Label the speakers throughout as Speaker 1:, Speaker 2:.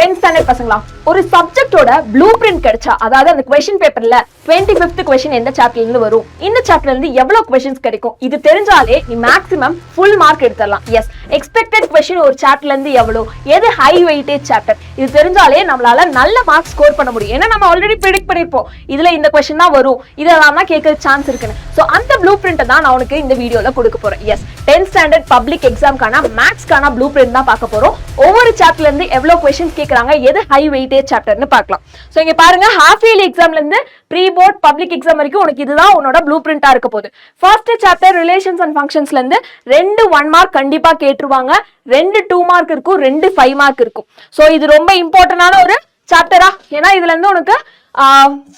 Speaker 1: 10th standard பசங்களா, ஒரு சப்ஜெக்டோட blue print கிடைச்சா, அதாவது அந்த கொஸ்டின் பேப்பர்ல 25th கொஸ்டின் எந்த சாப்டர்ல இருந்து வரும், இந்த சாப்டர்ல இருந்து எவ்வளவு கொஸ்டின்ஸ் கிடைக்கும், இது தெரிஞ்சாலே நீ மேக்ஸிமம் ஃபுல் மார்க் எடுத்துடலாம். எஸ், எக்ஸ்பெக்டட் கொஸ்டின் ஒரு சாப்டர்ல இருந்து எவ்வளவு, எது ஹை வெயிட்டேஜ் சாப்டர், இது தெரிஞ்சாலே நம்மளால நல்ல மார்க் ஸ்கோர் பண்ண முடியும். ஏன்னா நம்ம ஆல்ரெடி ப்ரெடிக்ட் பண்ணிருப்போம், இதுல இந்த கொஸ்டின் தான் வரும், இதெல்லாம் தான் கேட்க சான்ஸ் இருக்குன்னு. சோ அந்த ப்ளூ பிரிண்ட் தான் நான் உனக்கு இந்த வீடியோல கொடுக்க போறேன். எஸ், 10th ஸ்டாண்டர்ட் பப்ளிக் எக்ஸாம்க்கான மேக்ஸ்க்கான ப்ளூ பிரிண்ட் தான் பார்க்க போறோம். ஒவ்வொரு சாப்டர்ல இருந்து எவ்வளவு கொஸ்டின்ஸ் கேக்குறாங்க, எது ஹை வெயிட்டேஜ் சாப்டர்னு பார்க்கலாம். சோ இங்க பாருங்க, ஹாஃப் இயர்லி எக்ஸாம்ல இருந்து ப்ரீ போர்ட் பப்ளிக் எக்ஸாம் வரைக்கும் உனக்கு இதுதான் உன்னோட ப்ளூ பிரிண்டா இருக்க போகுது. ஃபர்ஸ்ட் சாப்டர் ரிலேஷன்ஸ் அண்ட் ஃபங்க்ஷன்ஸ்ல இருந்து 2 1 மார்க் கண்டிப்பா கேட்டுருவாங்க, 2 2 மார்க் இருக்கும், 2 5 மார்க் இருக்கும். சோ இது ரொம்ப இம்பார்ட்டன்டான ஒரு சாப்டரா, ஏன்னா இதுல இருந்து உனக்கு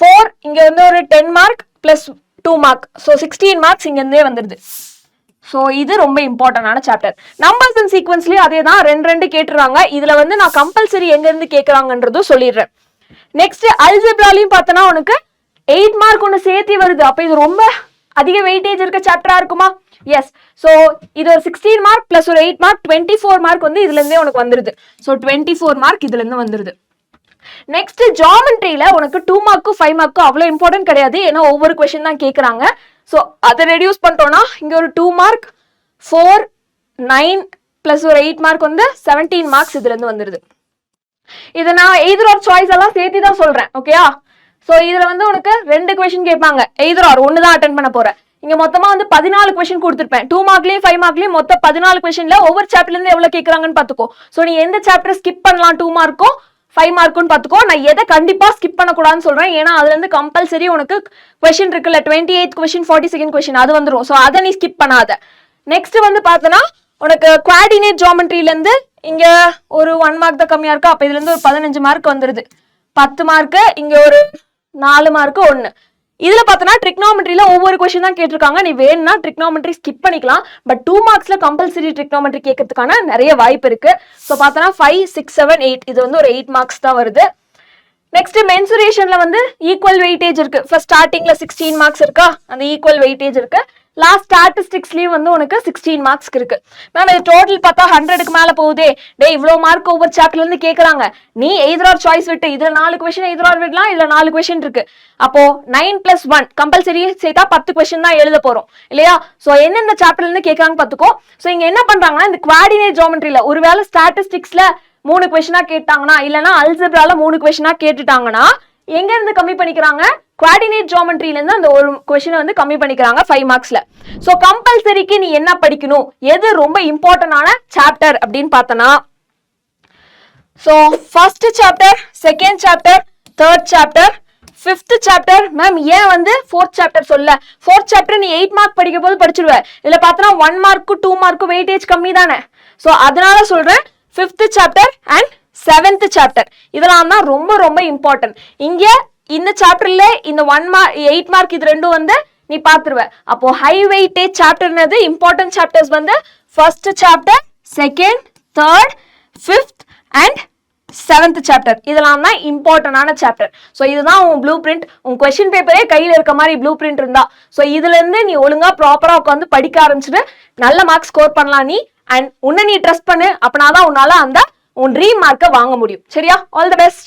Speaker 1: 4 இங்க வந்து ஒரு 10 mark plus 2 mark, so 16 marks இங்க இருந்தே வந்துருது. சோ இது ரொம்ப இம்பார்ட்டன்டான சாப்டர். நம்பர்ஸ் அண்ட் சீக்வன்ஸ்லயும் அதே தான், 2 கேட்டுறாங்க. இதுல வந்து நான் கம்பல்சரி எங்க இருந்து கேக்குறாங்கன்றதும் சொல்லிடுறேன். நெக்ஸ்ட் அல்ஜிப்ராலையும் பார்த்தனா உனக்கு 8 மார்க் ஒன்னு சேர்த்து வருது. அப்ப இது ரொம்ப அதிக வெயிட்டேஜ் இருக்க சாப்டரா இருக்குமா? எஸ். சோ இது ஒரு 16 மார்க் பிளஸ் ஒரு 8 மார்க் 24 மார்க் வந்து இதுல இருந்தே உனக்கு வந்துருது. சோ 24 மார்க் இதுல இருந்து வந்துருது. நெக்ஸ்ட் ஜியோமெட்ரியில உனக்கு 2 மார்க்கும் 5 மார்க்கும் அவ்வளவு இம்பார்ட்டன்ட் கிடையாது, ஏன்னா ஒவ்வொரு கொஸ்டின் தான் கேக்குறாங்க. சோ அதை ரெடியூஸ் பண்ணிட்டோம்னா இங்க ஒரு 2 மார்க் 4 9 பிளஸ் ஒரு 8 மார்க் வந்து 17 மார்க்ஸ் இதுல இருந்து வந்துருது. இதை நான் எய்தர் ஆர் சாய்ஸ் எல்லாம் சேர்த்து தான் சொல்றேன், ஓகேயா? சோ இதுல வந்து உனக்கு 2 கொஸ்டின் கேட்பாங்க, எய்தர் ஆர் ஒன்னு தான் அட்டென்ட் பண்ண போறேன். இங்க மொத்தமா வந்து 14 கொஸ்டின் கொடுத்துருப்பேன். 2 மார்க்லயும் 5 மார்க்லயும் மொத்தம் 14 கொஸ்டின்ல ஒவ்வொரு சாப்டர்ல இருந்து எவ்வளவு கேக்குறாங்கன்னு பாத்துக்கோ. சோ நீ எந்த சாப்டர் ஸ்கிப் பண்ணலாம், 2 மார்க்கும் 5 மார்க்கும் பாத்துக்கோ. நான் எதை கண்டிப்பா ஸ்கிப் பண்ணக்கூடாதுன்னு சொல்றேன், ஏன்னா அதுல இருந்து கம்பல்சரி உனக்கு கொஸ்டின் இருக்குல்ல, 28th கொஸ்டின் 42nd கொஸ்டின் அது வந்துடும். சோ அதை நீ ஸ்கிப் பண்ணாத. நெக்ஸ்ட் வந்து பார்த்தனா உனக்கு குவாடினேட் ஜியோமெட்ரியில இருந்து இங்க ஒரு 1 மார்க் தான் கம்மியா இருக்கு. அப்ப இதுல இருந்து ஒரு 15 மார்க் வந்துருது. 10 மார்க், இங்க ஒரு 4 மார்க் 1. இதுல பார்த்தனா ட்ரிக்னாமெட்ரியில ஒவ்வொரு கொஸ்டின் தான் கேட்டிருக்காங்க. நீ வேணும்னா ட்ரிக்னாமெட்ரி ஸ்கிப் பண்ணிக்கலாம், பட் 2 மார்க்ஸ்ல கம்பல்சரி ட்ரிக்னாமெட்ரி கேட்கறதுக்கான நிறைய வாய்ப்பு இருக்கு. ஸோ பார்த்தனா 5 6 7 8 இது வந்து ஒரு 8 மார்க்ஸ் தான் வருது. நெக்ஸ்ட் மென்சுரேஷன்ல வந்து ஈக்குவல் வெயிட்டேஜ் இருக்கு. ஃபர்ஸ்ட் ஸ்டார்டிங்ல 16 மார்க்ஸ் இருக்கா, அந்த ஈக்குவல் வெயிட்டேஜ் இருக்கு. லாஸ்ட் ஸ்டாட்டிஸ்டிக்ஸ்லயும் வந்து உனக்கு 16 மார்க்ஸ் இருக்கு. மேம் இது டோட்டல் பார்த்தா 100க்கு மேல போகுதே, டே இவ்வளவு மார்க் ஒவ்வொரு சாப்டர்ல இருந்து கேக்குறாங்க. நீ எய்தர் ஆர் சாய்ஸ் விட்டு இதுல 4 கொஸ்டின் எய்தர் ஆர் விடலாம், இதுல 4 கொஸ்டின் இருக்கு. அப்போ 9 + 1 கம்பல்சரி சேர்த்தா 10 கொஸ்டின் தான் எழுத போறோம் இல்லையா? சோ எந்தெந்த சாப்டர்ல இருந்து கேட்கறாங்க பாத்துக்கோ. சோ இங்க என்ன பண்றாங்கன்னா, இந்த குவாடினேட் ஜியோமெட்ரியில ஒருவேளை ஸ்டாட்டிஸ்டிக்ஸ்ல 3 கொஸ்டினா கேட்டாங்கன்னா, இல்லனா அல்ஜிப்ரால 3 கொஸ்டினா கேட்டுட்டாங்கன்னா எங்க இருந்து கம்மி பண்ணிக்கிறாங்க? குவாடினேட் ஜியோமெட்ரியில இருந்து அந்த ஒரு கொஸ்டினை வந்து கம்மி பண்ணிக்கிறாங்க 5 மார்க்ஸ்ல. சோ கம்பல்சரிக்கு நீ என்ன படிக்கணும், எது ரொம்ப இம்பார்ட்டன்டான சாப்டர் அப்படின்னு பார்த்தனா, so first chapter, second chapter, third chapter, 5th chapter. Ma'am ஏன் வந்து 4th சாப்டர் சொல்ல? 4th சாப்டர் நீ 8 மார்க் படிக்கும் போது படிச்சிருவ. இதுல பார்த்தனா 1 மார்க்கு 2 மார்க்கு வெயிட்டேஜ் கம்மி தானே. சோ அதனால சொல்றேன் 5th chapter and 7th chapter இதெல்லாம் தான் ரொம்ப ரொம்ப இம்பார்ட்டன்ட். இங்க இந்த சாப்டர்ல இந்த 1 மார்க் 8 மார்க் இது ரெண்டும் வந்து நீ பாத்துருவ. அப்போ ஹை வெயிட்டேஜ் சாப்டர்னது இம்பார்ட்டன்ட் சாப்டர்ஸ் வந்து first chapter, second, third, 5th and 7th chapter இதெல்லாம் தான் இம்பார்ட்டன்டான சாப்டர். ஸோ இதுதான் உன் ப்ளூ பிரிண்ட். உன் கொஸ்டின் பேப்பரே கையில் இருக்க மாதிரி ப்ளூ பிரிண்ட் இருந்தா, ஸோ இதுல இருந்து நீ ஒழுங்கா ப்ராப்பரா உட்காந்து படிக்க ஆரம்பிச்சுட்டு நல்ல மார்க் ஸ்கோர் பண்ணலாம் நீ. அண்ட் உன்னை நீ ட்ரஸ்ட் பண்ணு, அப்படின்னாதான் உன்னால அந்த உன் ட்ரீம் மார்க்கை வாங்க முடியும். சரியா? All the best.